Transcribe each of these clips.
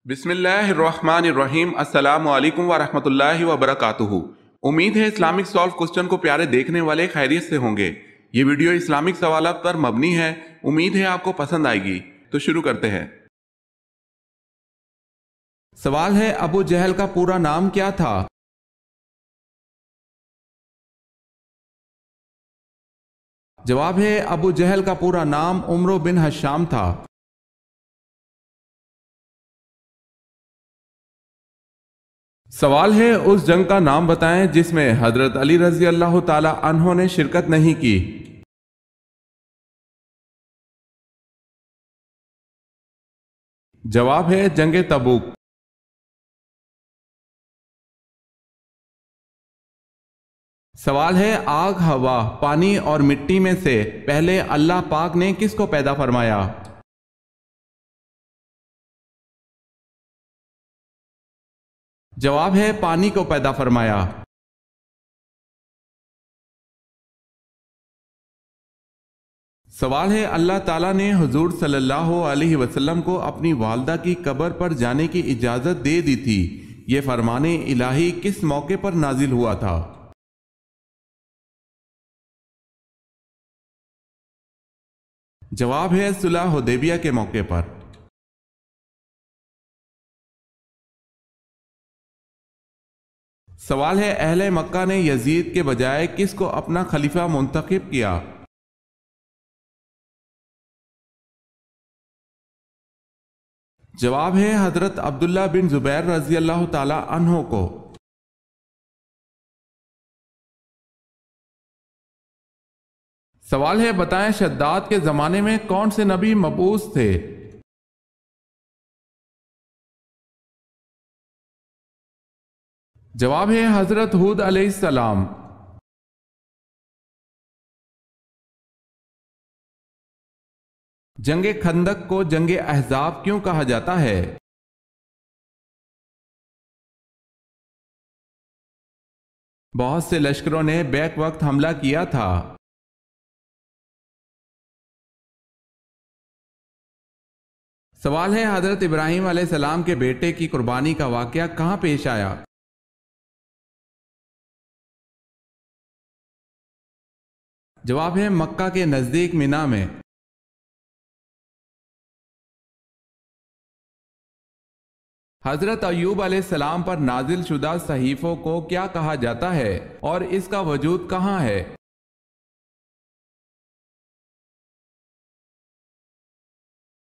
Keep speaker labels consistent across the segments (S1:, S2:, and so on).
S1: بسم اللہ الرحمن الرحیم۔ السلام علیکم ورحمۃ اللہ وبرکاتہ۔ امید ہے اسلامک سالو کوسچن کو پیارے دیکھنے والے خیریت سے ہوں گے۔ یہ ویڈیو اسلامک سوالات پر مبنی ہے، امید ہے آپ کو پسند آئے گی۔ تو شروع کرتے ہیں۔ سوال ہے، ابو جہل کا پورا نام کیا تھا؟ جواب ہے، ابو جہل کا پورا نام عمرو بن ہشام تھا۔ سوال ہے، اس جنگ کا نام بتائیں جس میں حضرت علی رضی اللہ تعالی عنہ نے شرکت نہیں کی۔ جواب ہے، جنگ تبوک۔ سوال ہے، آگ، ہوا، پانی اور مٹی میں سے پہلے اللہ پاک نے کس کو پیدا فرمایا؟ جواب ہے، پانی کو پیدا فرمایا۔ سوال ہے، اللہ تعالیٰ نے حضور صلی اللہ علیہ وسلم کو اپنی والدہ کی قبر پر جانے کی اجازت دے دی تھی، یہ فرمان الہی کس موقع پر نازل ہوا تھا؟ جواب ہے، صلح حدیبیہ کے موقع پر۔ سوال ہے، اہل مکہ نے یزید کے بجائے کس کو اپنا خلیفہ منتخب کیا؟ جواب ہے، حضرت عبداللہ بن زبیر رضی اللہ تعالی عنہ کو۔ سوال ہے، بتائیں شداد کے زمانے میں کون سے نبی مبعوث تھے؟ جواب ہے، حضرت ہود علیہ السلام۔ جنگ خندق کو جنگ احزاب کیوں کہا جاتا ہے؟ بہت سے لشکروں نے بیک وقت حملہ کیا تھا۔ سوال ہے، حضرت ابراہیم علیہ السلام کے بیٹے کی قربانی کا واقعہ کہاں پیش آیا؟ جواب ہے، مکہ کے نزدیک مینا میں۔ حضرت ایوب علیہ السلام پر نازل شدہ صحیفوں کو کیا کہا جاتا ہے اور اس کا وجود کہاں ہے؟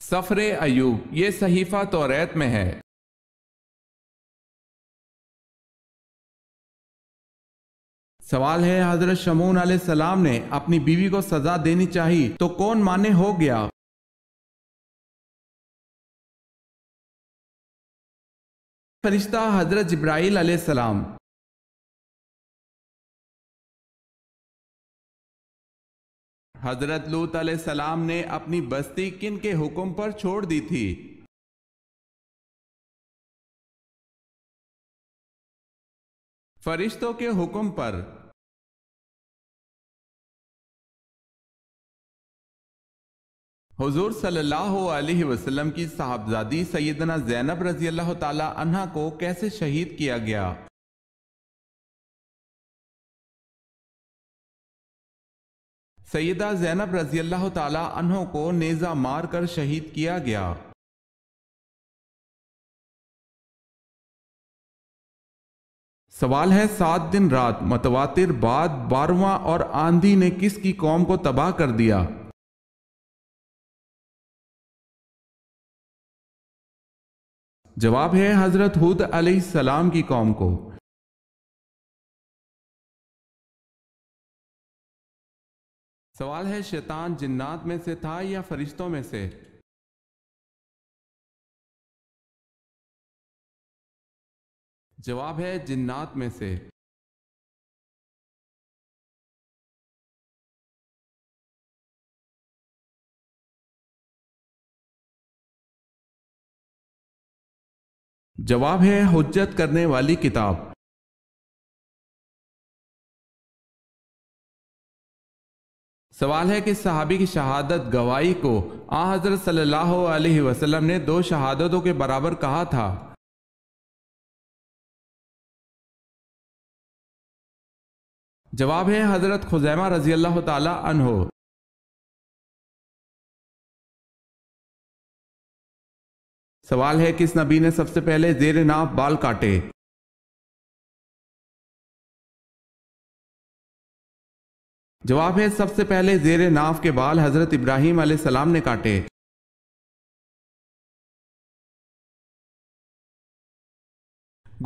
S1: سفر ایوب، یہ صحیفہ توریت میں ہے۔ سوال ہے، حضرت شمعون علیہ السلام نے اپنی بیوی کو سزا دینی چاہی تو کون مانے ہو گیا؟ فرشتہ حضرت جبرائیل علیہ السلام۔ حضرت لوط علیہ السلام نے اپنی بستی کن کے حکم پر چھوڑ دی تھی؟ فرشتوں کے حکم پر۔ حضور صلی اللہ علیہ وسلم کی صاحبزادی سیدنا زینب رضی اللہ تعالی عنہ کو کیسے شہید کیا گیا؟ سیدہ زینب رضی اللہ تعالی عنہ کو نیزہ مار کر شہید کیا گیا۔ سوال ہے، 7 دن رات متواتر بعد 12واں اور آندھی نے کس کی قوم کو تباہ کر دیا؟ جواب ہے، حضرت ہود علیہ السلام کی قوم کو۔ سوال ہے، شیطان جنات میں سے تھا یا فرشتوں میں سے؟ جواب ہے، جنات میں سے۔ جواب ہے، حجت کرنے والی کتاب۔ سوال ہے کہ صحابی کی شہادت گواہی کو حضرت صلی اللہ علیہ وسلم نے 2 شہادتوں کے برابر کہا تھا؟ جواب ہے حضرت خزیمہ رضی اللہ تعالی عنہ۔ سوال ہے کس نبی نے سب سے پہلے زیر ناف بال کاٹے؟ جواب ہے سب سے پہلے زیر ناف کے بال حضرت ابراہیم علیہ السلام نے کاٹے۔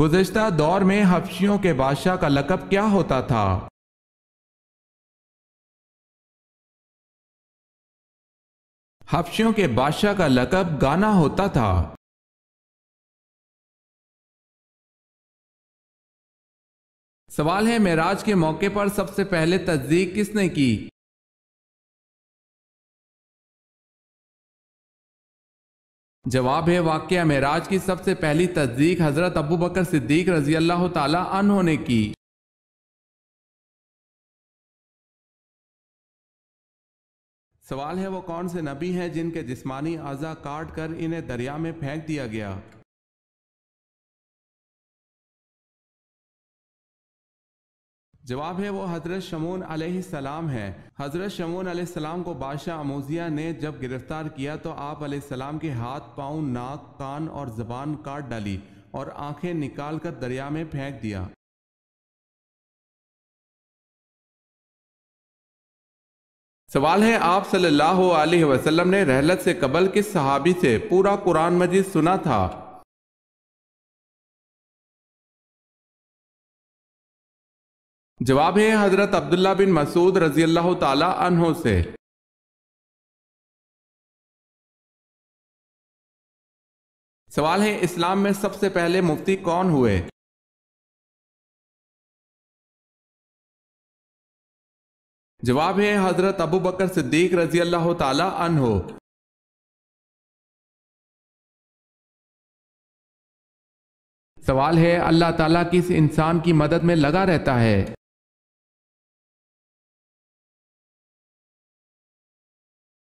S1: گزشتہ دور میں حبشیوں کے بادشاہ کا لقب کیا ہوتا تھا؟ حبشیوں کے بادشاہ کا لقب گانا ہوتا تھا۔ سوال ہے معراج کے موقع پر سب سے پہلے تصدیق کس نے کی؟ جواب ہے واقعہ معراج کی سب سے پہلی تصدیق حضرت ابو بکر صدیق رضی اللہ تعالی عنہ نے کی۔ سوال ہے وہ کون سے نبی ہیں جن کے جسمانی اعضاء کاٹ کر انہیں دریا میں پھینک دیا گیا؟ جواب ہے وہ حضرت شمعون علیہ السلام ہے۔ حضرت شمعون علیہ السلام کو بادشاہ اموزیہ نے جب گرفتار کیا تو آپ علیہ السلام کے ہاتھ، پاؤں، ناک، کان اور زبان کاٹ ڈالی اور آنکھیں نکال کر دریا میں پھینک دیا۔ سوال ہے آپ صلی اللہ علیہ وسلم نے رحلت سے قبل کس صحابی سے پورا قرآن مجید سنا تھا؟ جواب ہے حضرت عبداللہ بن مسعود رضی اللہ تعالی عنہ سے۔ سوال ہے اسلام میں سب سے پہلے مفتی کون ہوئے؟ جواب ہے حضرت ابو بکر صدیق رضی اللہ تعالی عنہ۔ سوال ہے اللہ تعالیٰ کس انسان کی مدد میں لگا رہتا ہے؟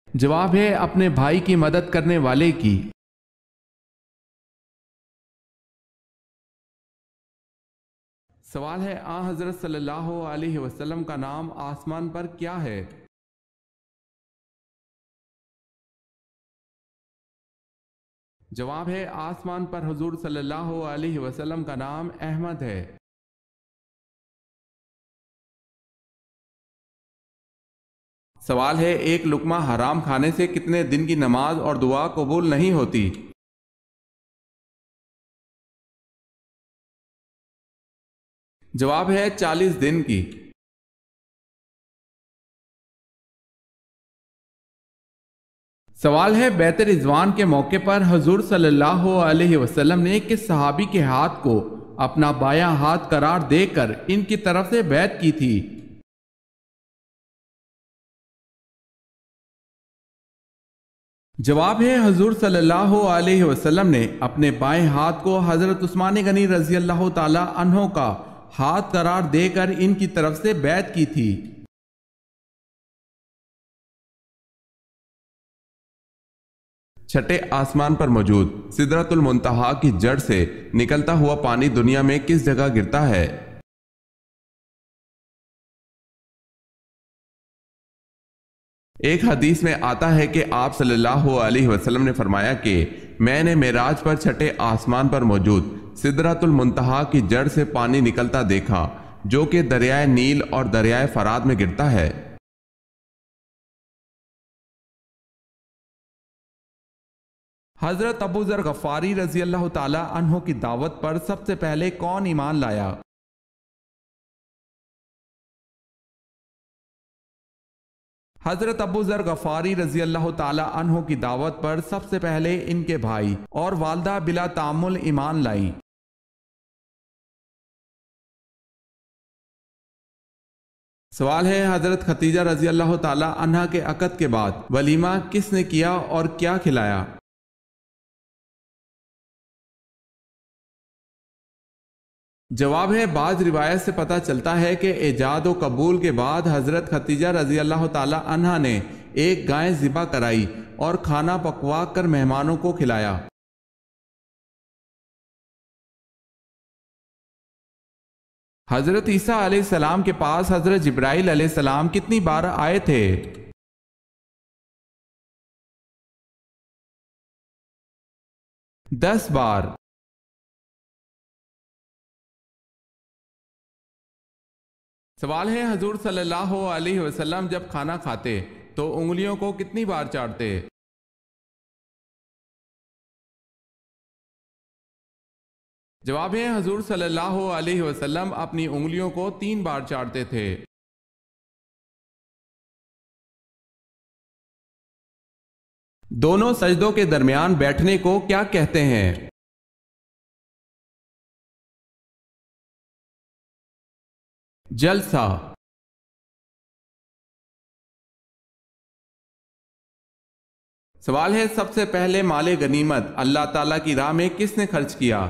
S1: جواب ہے اپنے بھائی کی مدد کرنے والے کی۔ سوال ہے حضرت صلی اللہ علیہ وسلم کا نام آسمان پر کیا ہے؟ جواب ہے آسمان پر حضور صلی اللہ علیہ وسلم کا نام احمد ہے۔ سوال ہے ایک لقمہ حرام کھانے سے کتنے دن کی نماز اور دعا قبول نہیں ہوتی؟ جواب ہے 40 دن کی۔ سوال ہے بیعت رضوان کے موقع پر حضور صلی اللہ علیہ وسلم نے کس صحابی کے ہاتھ کو اپنا بایاں ہاتھ قرار دے کر ان کی طرف سے بیعت کی تھی؟ جواب ہے حضور صلی اللہ علیہ وسلم نے اپنے بائیں ہاتھ کو حضرت عثمان غنی رضی اللہ تعالی عنہ کا ہاتھ قرار دے کر ان کی طرف سے بیعت کی تھی۔ چھٹے آسمان پر موجود سدرۃ المنتہا کی جڑ سے نکلتا ہوا پانی دنیا میں کس جگہ گرتا ہے؟ ایک حدیث میں آتا ہے کہ آپ صلی اللہ علیہ وسلم نے فرمایا کہ میں نے معراج پر چھٹے آسمان پر موجود سدرۃ المنتہا کی جڑ سے پانی نکلتا دیکھا جو کہ دریائے نیل اور دریائے فرات میں گرتا ہے۔ حضرت ابو ذر غفاری رضی اللہ تعالی عنہ کی دعوت پر سب سے پہلے کون ایمان لایا؟ حضرت ابو ذر غفاری رضی اللہ تعالی عنہ کی دعوت پر سب سے پہلے ان کے بھائی اور والدہ بلا تعامل ایمان لائیں۔ سوال ہے حضرت ختیجہ رضی اللہ تعالی عنہ کے عقد کے بعد ولیمہ کس نے کیا اور کیا کھلایا؟ جواب ہے، بعض روایت سے پتہ چلتا ہے کہ ایجاد و قبول کے بعد حضرت خدیجہ رضی اللہ تعالی عنہا نے ایک گائے ذبح کرائی اور کھانا پکوا کر مہمانوں کو کھلایا۔ حضرت عیسیٰ علیہ السلام کے پاس حضرت جبرائیل علیہ السلام کتنی بار آئے تھے؟ 10 بار۔ سوال ہے، حضور صلی اللہ علیہ وسلم جب کھانا کھاتے تو انگلیوں کو کتنی بار چاٹتے؟ جواب ہے، حضور صلی اللہ علیہ وسلم اپنی انگلیوں کو 3 بار چاٹتے تھے۔ دونوں سجدوں کے درمیان بیٹھنے کو کیا کہتے ہیں؟ جلسہ۔ سوال ہے، سب سے پہلے مال غنیمت اللہ تعالیٰ کی راہ میں کس نے خرچ کیا؟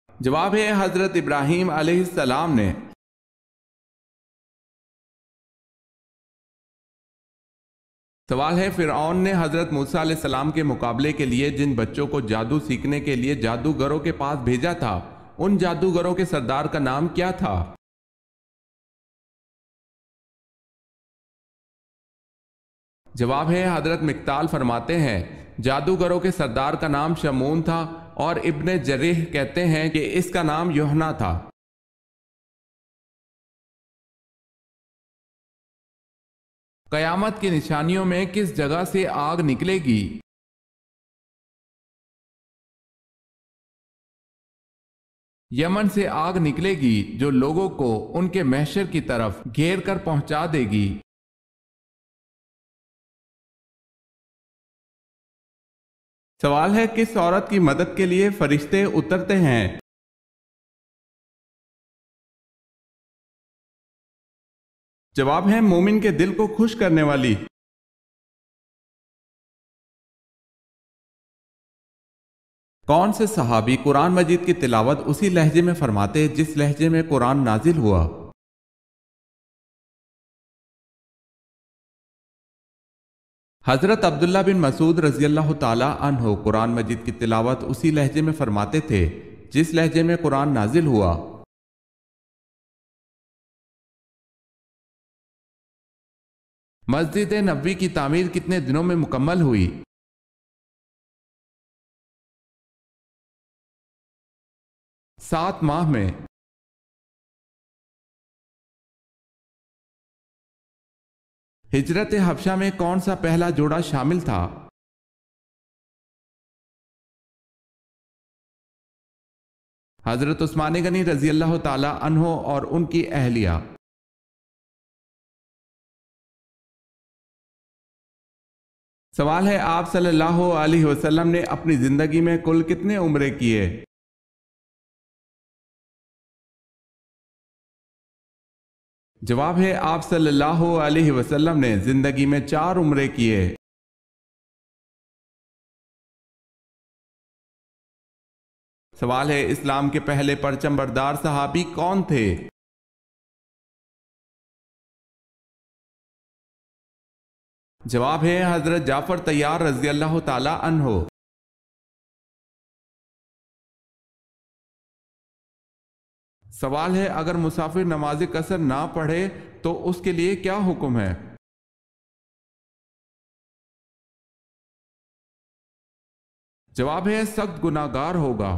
S1: جواب ہے، حضرت ابراہیم علیہ السلام نے۔ سوال ہے، فرعون نے حضرت موسیٰ علیہ السلام کے مقابلے کے لیے جن بچوں کو جادو سیکھنے کے لیے جادوگروں کے پاس بھیجا تھا، ان جادوگروں کے سردار کا نام کیا تھا؟ جواب ہے، حضرت مقدال فرماتے ہیں جادوگروں کے سردار کا نام شمون تھا، اور ابن جریح کہتے ہیں کہ اس کا نام یوحنا تھا۔ قیامت کی نشانیوں میں کس جگہ سے آگ نکلے گی؟ یمن سے آگ نکلے گی جو لوگوں کو ان کے محشر کی طرف گھیر کر پہنچا دے گی۔ سوال ہے، کس عورت کی مدد کے لیے فرشتے اترتے ہیں؟ جواب ہے، مومن کے دل کو خوش کرنے والی۔ کون سے صحابی قرآن مجید کی تلاوت اسی لہجے میں فرماتے جس لہجے میں قرآن نازل ہوا؟ حضرت عبداللہ بن مسعود رضی اللہ تعالی عنہ قرآن مجید کی تلاوت اسی لہجے میں فرماتے تھے جس لہجے میں قرآن نازل ہوا۔ مسجد نبوی کی تعمیر کتنے دنوں میں مکمل ہوئی؟ 7 ماہ میں۔ ہجرت حبشہ میں کون سا پہلا جوڑا شامل تھا؟ حضرت عثمان غنی رضی اللہ تعالی عنہ اور ان کی اہلیہ۔ سوال ہے، آپ صلی اللہ علیہ وسلم نے اپنی زندگی میں کل کتنے عمرے کیے؟ جواب ہے، آپ صلی اللہ علیہ وسلم نے زندگی میں 4 عمرے کیے۔ سوال ہے، اسلام کے پہلے پرچم بردار صحابی کون تھے؟ جواب ہے، حضرت جعفر طیار رضی اللہ تعالی عنہ۔ سوال ہے، اگر مسافر نماز قصر نہ پڑھے تو اس کے لیے کیا حکم ہے؟ جواب ہے، سخت گناہگار ہوگا۔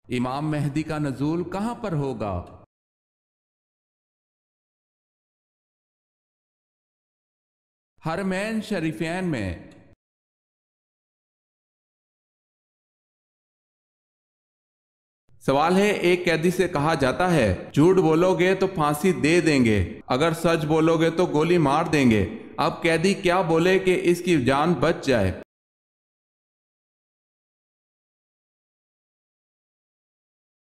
S1: امام مہدی کا نزول کہاں پر ہوگا؟ حرمین شریفین میں۔ سوال ہے، ایک قیدی سے کہا جاتا ہے جھوٹ بولو گے تو پھانسی دے دیں گے، اگر سچ بولو گے تو گولی مار دیں گے، اب قیدی کیا بولے کہ اس کی جان بچ جائے؟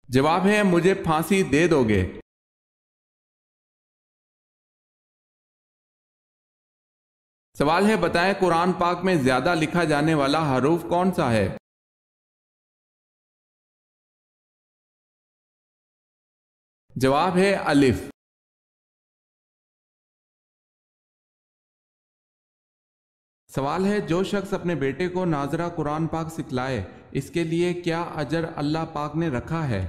S1: جواب ہے، مجھے پھانسی دے دو گے۔ سوال ہے بتائیں قرآن پاک میں زیادہ لکھا جانے والا حروف کون سا ہے؟ جواب ہے الف۔ سوال ہے جو شخص اپنے بیٹے کو ناظرہ قرآن پاک سکھلائے اس کے لیے کیا اجر اللہ پاک نے رکھا ہے؟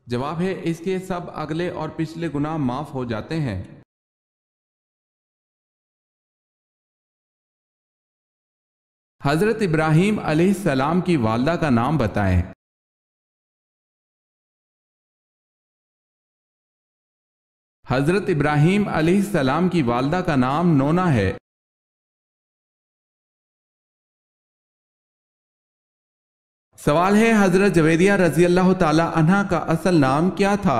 S1: جواب ہے اس کے سب اگلے اور پچھلے گناہ معاف ہو جاتے ہیں۔ حضرت ابراہیم علیہ السلام کی والدہ کا نام بتائیں۔ حضرت ابراہیم علیہ السلام کی والدہ کا نام نونا ہے۔ سوال ہے حضرت جویریہ رضی اللہ تعالی عنہا کا اصل نام کیا تھا؟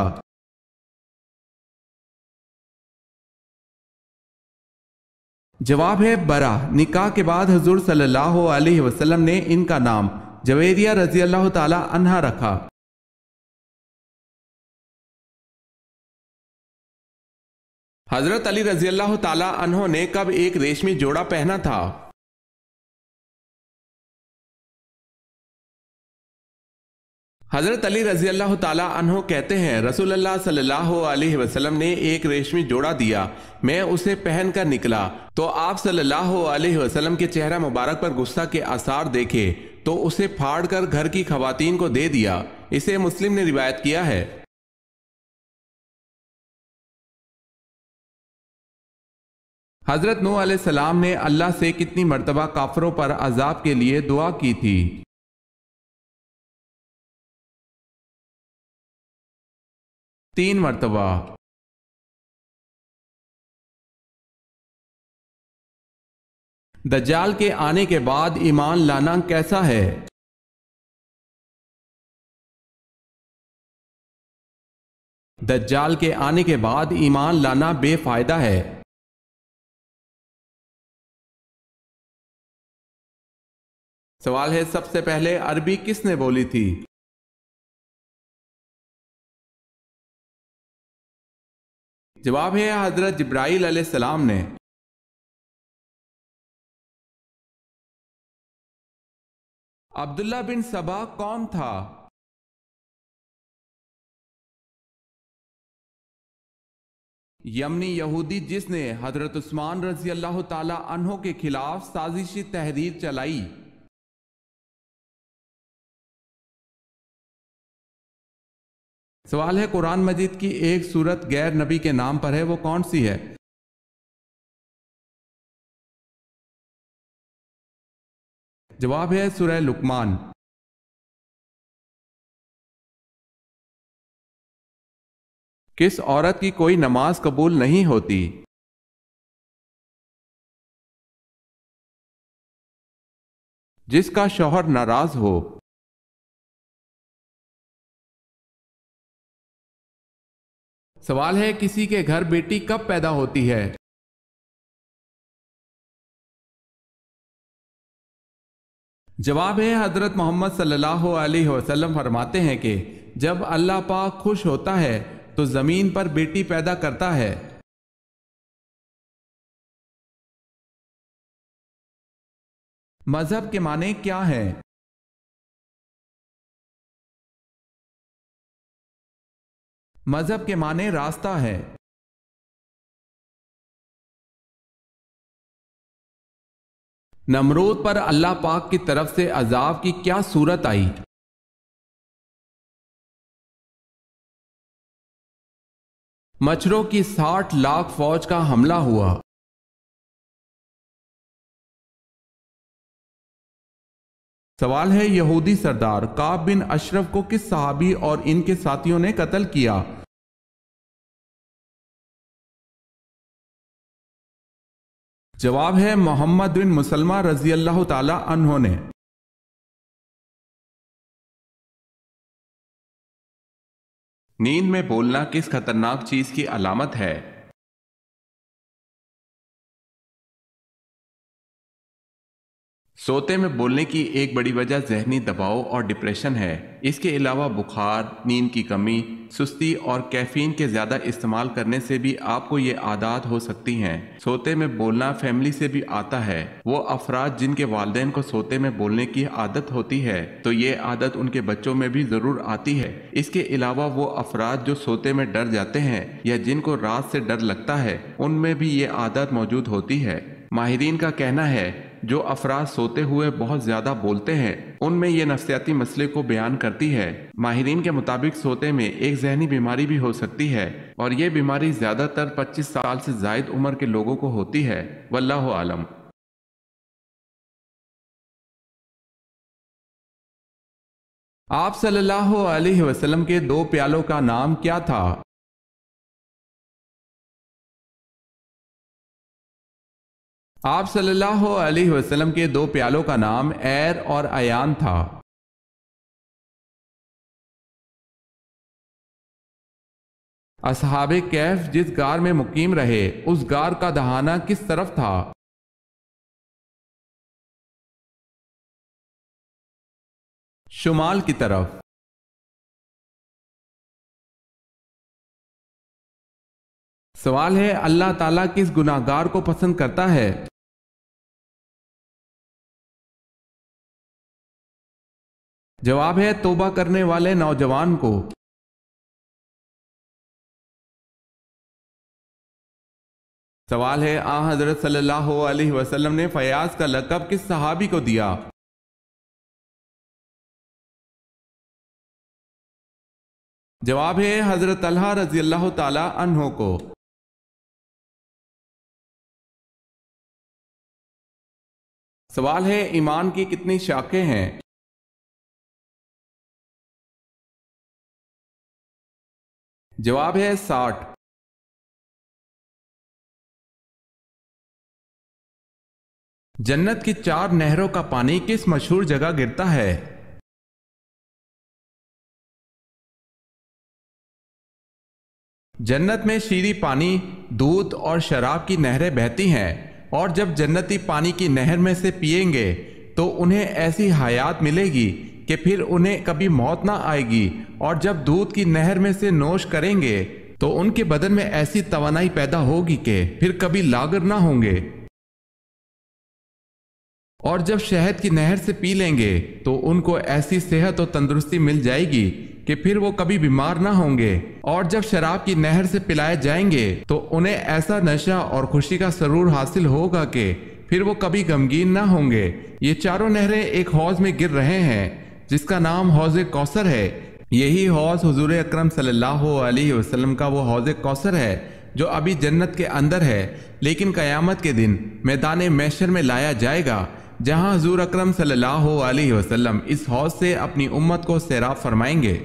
S1: جواب ہے برا۔ نکاح کے بعد حضور صلی اللہ علیہ وسلم نے ان کا نام جویریہ رضی اللہ تعالی عنہا رکھا۔ حضرت علی رضی اللہ تعالی عنہ نے کب ایک ریشمی جوڑا پہنا تھا؟ حضرت علی رضی اللہ تعالی عنہ کہتے ہیں رسول اللہ صلی اللہ علیہ وسلم نے ایک ریشمی جوڑا دیا، میں اسے پہن کر نکلا تو آپ صلی اللہ علیہ وسلم کے چہرہ مبارک پر غصہ کے آثار دیکھے تو اسے پھاڑ کر گھر کی خواتین کو دے دیا۔ اسے مسلم نے روایت کیا ہے۔ حضرت نوح علیہ السلام نے اللہ سے کتنی مرتبہ کافروں پر عذاب کے لیے دعا کی تھی؟ 3 مرتبہ۔ دجال کے آنے کے بعد ایمان لانا کیسا ہے؟ دجال کے آنے کے بعد ایمان لانا بے فائدہ ہے۔ سوال ہے سب سے پہلے عربی کس نے بولی تھی؟ جواب ہے حضرت جبرائیل علیہ السلام نے۔ عبداللہ بن سبا کون تھا؟ یمنی یہودی جس نے حضرت عثمان رضی اللہ تعالی عنہ کے خلاف سازشی تحریر چلائی۔ سوال ہے قرآن مجید کی ایک سورت غیر نبی کے نام پر ہے، وہ کون سی ہے؟ جواب ہے سورہ لقمان۔ کس عورت کی کوئی نماز قبول نہیں ہوتی؟ جس کا شوہر ناراض ہو۔ سوال ہے کسی کے گھر بیٹی کب پیدا ہوتی ہے؟ جواب ہے حضرت محمد صلی اللہ علیہ وسلم فرماتے ہیں کہ جب اللہ پاک خوش ہوتا ہے تو زمین پر بیٹی پیدا کرتا ہے۔ مذہب کے معنی کیا ہیں؟ مذہب کے معنی راستہ ہے۔ نمرود پر اللہ پاک کی طرف سے عذاب کی کیا صورت آئی؟ مچھروں کی 60 لاکھ فوج کا حملہ ہوا۔ سوال ہے یہودی سردار کعب بن اشرف کو کس صحابی اور ان کے ساتھیوں نے قتل کیا؟ جواب ہے محمد بن مسلمہ رضی اللہ تعالی عنہ نے۔ نیند میں بولنا کس خطرناک چیز کی علامت ہے؟ سوتے میں بولنے کی ایک بڑی وجہ ذہنی دباؤ اور ڈپریشن ہے۔ اس کے علاوہ بخار، نیند کی کمی، سستی اور کیفین کے زیادہ استعمال کرنے سے بھی آپ کو یہ عادات ہو سکتی ہیں۔ سوتے میں بولنا فیملی سے بھی آتا ہے۔ وہ افراد جن کے والدین کو سوتے میں بولنے کی عادت ہوتی ہے تو یہ عادت ان کے بچوں میں بھی ضرور آتی ہے۔ اس کے علاوہ وہ افراد جو سوتے میں ڈر جاتے ہیں یا جن کو رات سے ڈر لگتا ہے ان میں بھی یہ عادت موجود ہوتی ہے۔ ماہرین کا کہنا ہے جو افراد سوتے ہوئے بہت زیادہ بولتے ہیں ان میں یہ نفسیاتی مسئلے کو بیان کرتی ہے۔ ماہرین کے مطابق سوتے میں ایک ذہنی بیماری بھی ہو سکتی ہے اور یہ بیماری زیادہ تر 25 سال سے زائد عمر کے لوگوں کو ہوتی ہے۔ واللہ عالم۔ آپ صلی اللہ علیہ وسلم کے 2 پیالوں کا نام کیا تھا؟ آپ صلی اللہ علیہ وسلم کے 2 پیالوں کا نام ایر اور ایان تھا۔ اصحاب کہف جس غار میں مقیم رہے اس غار کا دہانہ کس طرف تھا؟ شمال کی طرف۔ سوال ہے اللہ تعالیٰ کس گناہ گار کو پسند کرتا ہے؟ جواب ہے توبہ کرنے والے نوجوان کو۔ سوال ہے حضرت صلی اللہ علیہ وسلم نے فیاض کا لقب کس صحابی کو دیا؟ جواب ہے حضرت طلحہ رضی اللہ تعالی عنہ کو۔ سوال ہے ایمان کی کتنی شاخیں ہیں؟ جواب ہے 60۔ جنت کی 4 نہروں کا پانی کس مشہور جگہ گرتا ہے؟ جنت میں شیریں پانی، دودھ اور شراب کی نہریں بہتی ہیں اور جب جنتی پانی کی نہر میں سے پئیں گے تو انہیں ایسی حیات ملے گی کہ پھر انہیں کبھی موت نہ آئے گی، اور جب دودھ کی نہر میں سے نوش کریں گے تو ان کے بدن میں ایسی توانائی پیدا ہوگی کہ پھر کبھی لاغر نہ ہوں گے، اور جب شہد کی نہر سے پی لیں گے تو ان کو ایسی صحت و تندرستی مل جائے گی کہ پھر وہ کبھی بیمار نہ ہوں گے، اور جب شراب کی نہر سے پلائے جائیں گے تو انہیں ایسا نشہ اور خوشی کا سرور حاصل ہوگا کہ پھر وہ کبھی غمگین نہ ہوں گے۔ یہ 4 نہریں ایک حوض میں گر رہے ہیں جس کا نام حوض کوثر ہے۔ یہی حوض حضور اکرم صلی اللہ علیہ وسلم کا وہ حوض کوثر ہے جو ابھی جنت کے اندر ہے، لیکن قیامت کے دن میدان محشر میں لایا جائے گا جہاں حضور اکرم صلی اللہ علیہ وسلم اس حوض سے اپنی امت کو سیراب فرمائیں گے۔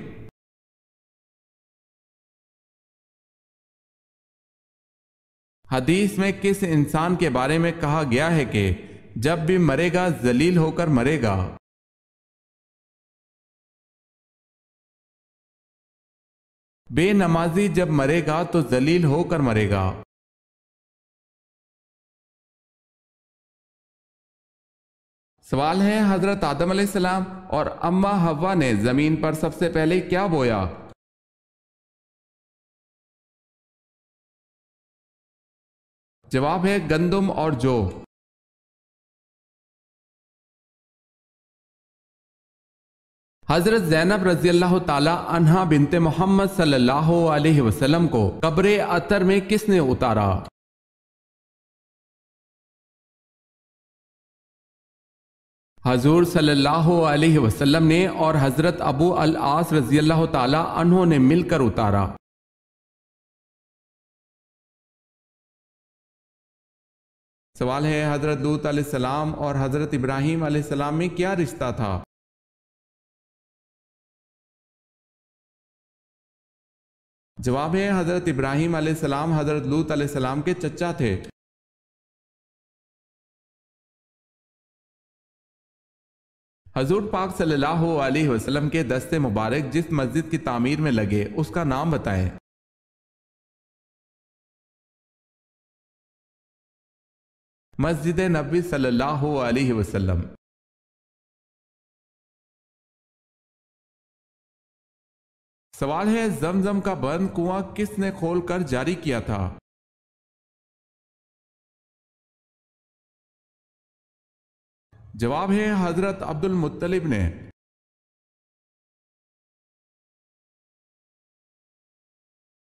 S1: حدیث میں کس انسان کے بارے میں کہا گیا ہے کہ جب بھی مرے گا ذلیل ہو کر مرے گا؟ بے نمازی جب مرے گا تو ذلیل ہو کر مرے گا۔ سوال ہے حضرت آدم علیہ السلام اور اماں حوا نے زمین پر سب سے پہلے کیا بویا؟ جواب ہے گندم اور جو۔ حضرت زینب رضی اللہ تعالی عنہا بنت محمد صلی اللہ علیہ وسلم کو قبر عطر میں کس نے اتارا؟ حضور صلی اللہ علیہ وسلم نے اور حضرت ابو العاص رضی اللہ تعالی عنہ نے مل کر اتارا۔ سوال ہے حضرت لوط علیہ السلام اور حضرت ابراہیم علیہ السلام میں کیا رشتہ تھا؟ جواب ہے حضرت ابراہیم علیہ السلام حضرت لوط علیہ السلام کے چچا تھے۔ حضور پاک صلی اللہ علیہ وسلم کے دست مبارک جس مسجد کی تعمیر میں لگے اس کا نام بتائیں۔ مسجد نبوی صلی اللہ علیہ وسلم۔ سوال ہے زمزم کا بند کنواں کس نے کھول کر جاری کیا تھا؟ جواب ہے حضرت عبد المطلب نے۔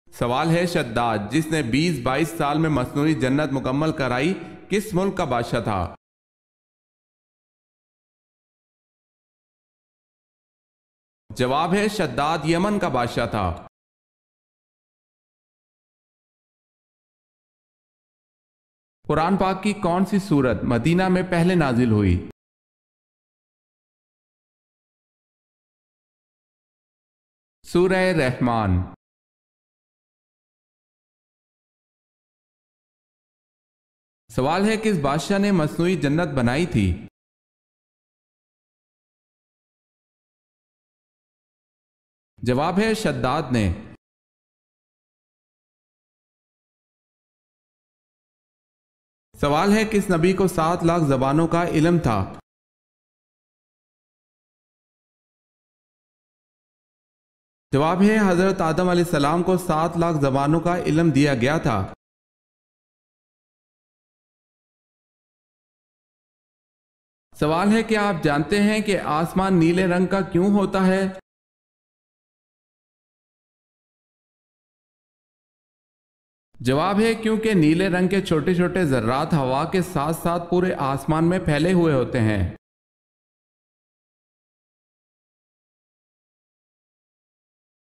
S1: سوال ہے شداد جس نے 20-22 سال میں مصنوعی جنت مکمل کرائی کس ملک کا بادشاہ تھا؟ جواب ہے شداد یمن کا بادشاہ تھا۔ قرآن پاک کی کون سی سورت مدینہ میں پہلے نازل ہوئی؟ سورہ رحمان۔ سوال ہے کس بادشاہ نے مصنوعی جنت بنائی تھی؟ جواب ہے شداد نے۔ سوال ہے کس نبی کو 7 لاکھ زبانوں کا علم تھا؟ جواب ہے حضرت آدم علیہ السلام کو 7 لاکھ زبانوں کا علم دیا گیا تھا۔ سوال ہے کہ آپ جانتے ہیں کہ آسمان نیلے رنگ کا کیوں ہوتا ہے؟ جواب ہے کیونکہ نیلے رنگ کے چھوٹے چھوٹے ذرات ہوا کے ساتھ ساتھ پورے آسمان میں پھیلے ہوئے ہوتے ہیں۔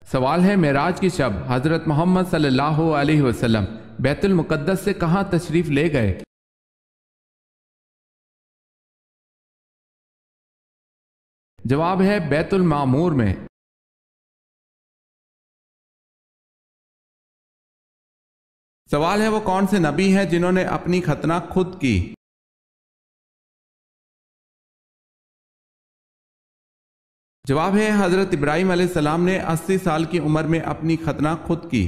S1: سوال ہے معراج کی شب حضرت محمد صلی اللہ علیہ وسلم بیت المقدس سے کہاں تشریف لے گئے؟ جواب ہے بیت المعمور میں۔ سوال ہے وہ کون سے نبی ہیں جنہوں نے اپنی ختنہ خود کی؟ جواب ہے حضرت ابراہیم علیہ السلام نے 80 سال کی عمر میں اپنی ختنہ خود کی۔